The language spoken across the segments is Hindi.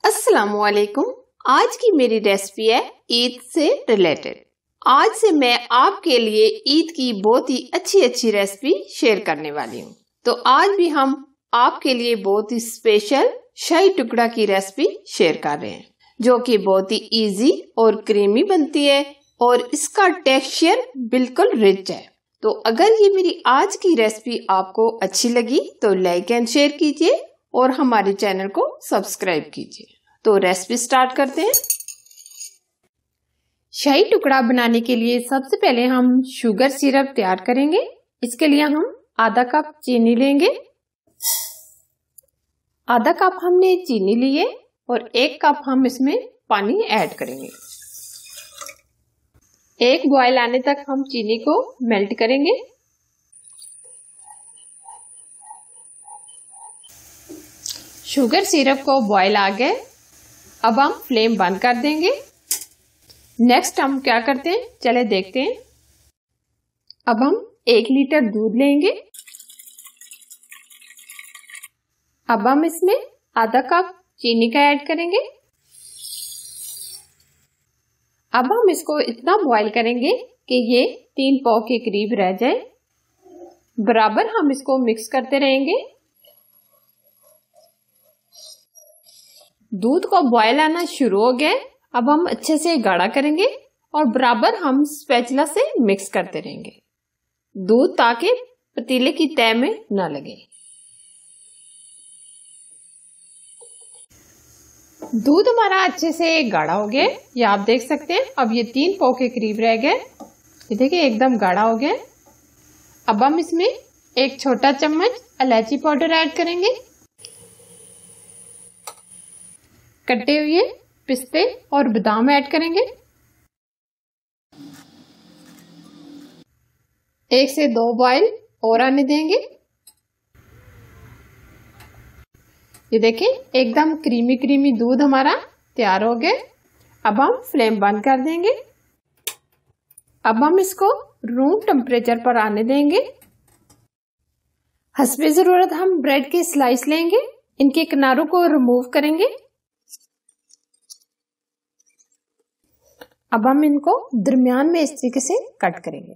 अस्सलामुअलैकुम। आज की मेरी रेसिपी है ईद से रिलेटेड। आज से मैं आपके लिए ईद की बहुत ही अच्छी रेसिपी शेयर करने वाली हूँ। तो आज भी हम आपके लिए बहुत ही स्पेशल शाही टुकड़ा की रेसिपी शेयर कर रहे हैं, जो कि बहुत ही इजी और क्रीमी बनती है और इसका टेक्सचर बिल्कुल रिच है। तो अगर ये मेरी आज की रेसिपी आपको अच्छी लगी तो लाइक एंड शेयर कीजिए और हमारे चैनल को सब्सक्राइब कीजिए। तो रेसिपी स्टार्ट करते हैं। शाही टुकड़ा बनाने के लिए सबसे पहले हम शुगर सिरप तैयार करेंगे। इसके लिए हम आधा कप चीनी लेंगे। आधा कप हमने चीनी ली है और 1 कप हम इसमें पानी ऐड करेंगे। 1 बॉयल आने तक हम चीनी को मेल्ट करेंगे। शुगर सिरप को बॉयल आ गए, अब हम फ्लेम बंद कर देंगे। नेक्स्ट हम क्या करते हैं, चले देखते हैं। अब हम 1 लीटर दूध लेंगे। अब हम इसमें आधा कप चीनी का ऐड करेंगे। अब हम इसको इतना बॉईल करेंगे कि ये 3 पाव के करीब रह जाए। बराबर हम इसको मिक्स करते रहेंगे। दूध को बॉयल आना शुरू हो गया। अब हम अच्छे से गाढ़ा करेंगे और बराबर हम स्पैचुला से मिक्स करते रहेंगे दूध, ताकि पतीले की तह में न लगे। दूध हमारा अच्छे से गाढ़ा हो गया, ये आप देख सकते हैं। अब ये 3 पाव के करीब रह गए। ये देखिए एकदम गाढ़ा हो गया। अब हम इसमें 1 छोटा चम्मच इलायची पाउडर ऐड करेंगे। कटे हुए पिस्ते और बादाम ऐड करेंगे। 1 से 2 बॉयल और आने देंगे। ये देखें एकदम क्रीमी दूध हमारा तैयार हो गया। अब हम फ्लेम बंद कर देंगे। अब हम इसको रूम टेम्परेचर पर आने देंगे। हस्बे जरूरत हम ब्रेड के स्लाइस लेंगे। इनके किनारों को रिमूव करेंगे। अब हम इनको दरमियान में इस तरीके से कट करेंगे,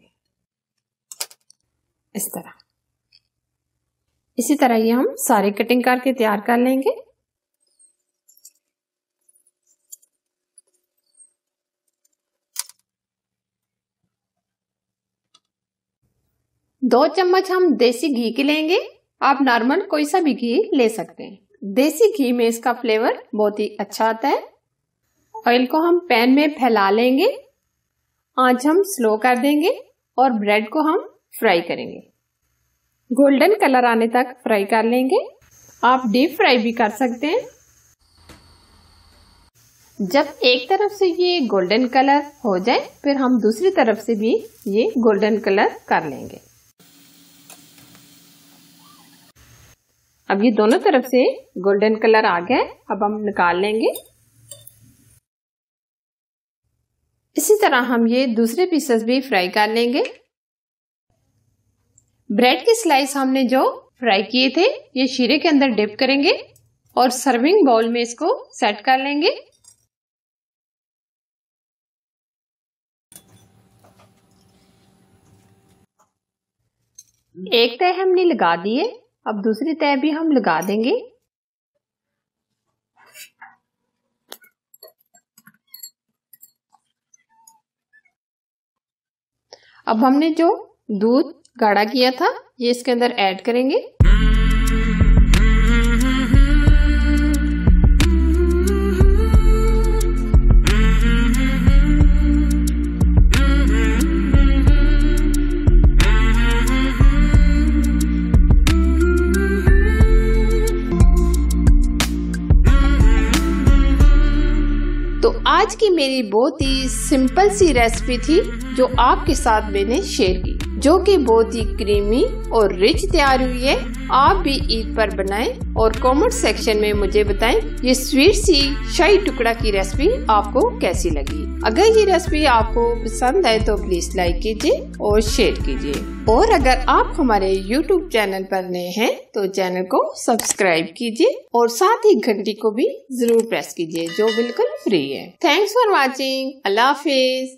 इस तरह। इसी तरह ये हम सारे कटिंग करके तैयार कर लेंगे। दो चम्मच हम देसी घी के लेंगे। आप नॉर्मल कोई सा भी घी ले सकते हैं। देसी घी में इसका फ्लेवर बहुत ही अच्छा आता है। ऑयल को हम पैन में फैला लेंगे। आंच हम स्लो कर देंगे और ब्रेड को हम फ्राई करेंगे। गोल्डन कलर आने तक फ्राई कर लेंगे। आप डीप फ्राई भी कर सकते हैं। जब एक तरफ से ये गोल्डन कलर हो जाए, फिर हम दूसरी तरफ से भी ये गोल्डन कलर कर लेंगे। अब ये दोनों तरफ से गोल्डन कलर आ गया। अब हम निकाल लेंगे। इसी तरह हम ये दूसरे पीसेस भी फ्राई कर लेंगे। ब्रेड के स्लाइस हमने जो फ्राई किए थे, ये शीरे के अंदर डिप करेंगे और सर्विंग बाउल में इसको सेट कर लेंगे। एक तह हमने लगा दी है, अब दूसरी तह भी हम लगा देंगे। अब हमने जो दूध गाढ़ा किया था, ये इसके अंदर ऐड करेंगे। तो आज की मेरी बहुत ही सिंपल सी रेसिपी थी जो आपके साथ मैंने शेयर की। जो कि बहुत ही क्रीमी और रिच तैयार हुई है। आप भी ईद पर बनाएं और कमेंट सेक्शन में मुझे बताएं ये स्वीट सी शाही टुकड़ा की रेसिपी आपको कैसी लगी। अगर ये रेसिपी आपको पसंद आए तो प्लीज लाइक कीजिए और शेयर कीजिए। और अगर आप हमारे YouTube चैनल पर नए हैं तो चैनल को सब्सक्राइब कीजिए और साथ ही घंटी को भी जरूर प्रेस कीजिए जो बिल्कुल फ्री है। Thanks for watching. Allah Hafiz.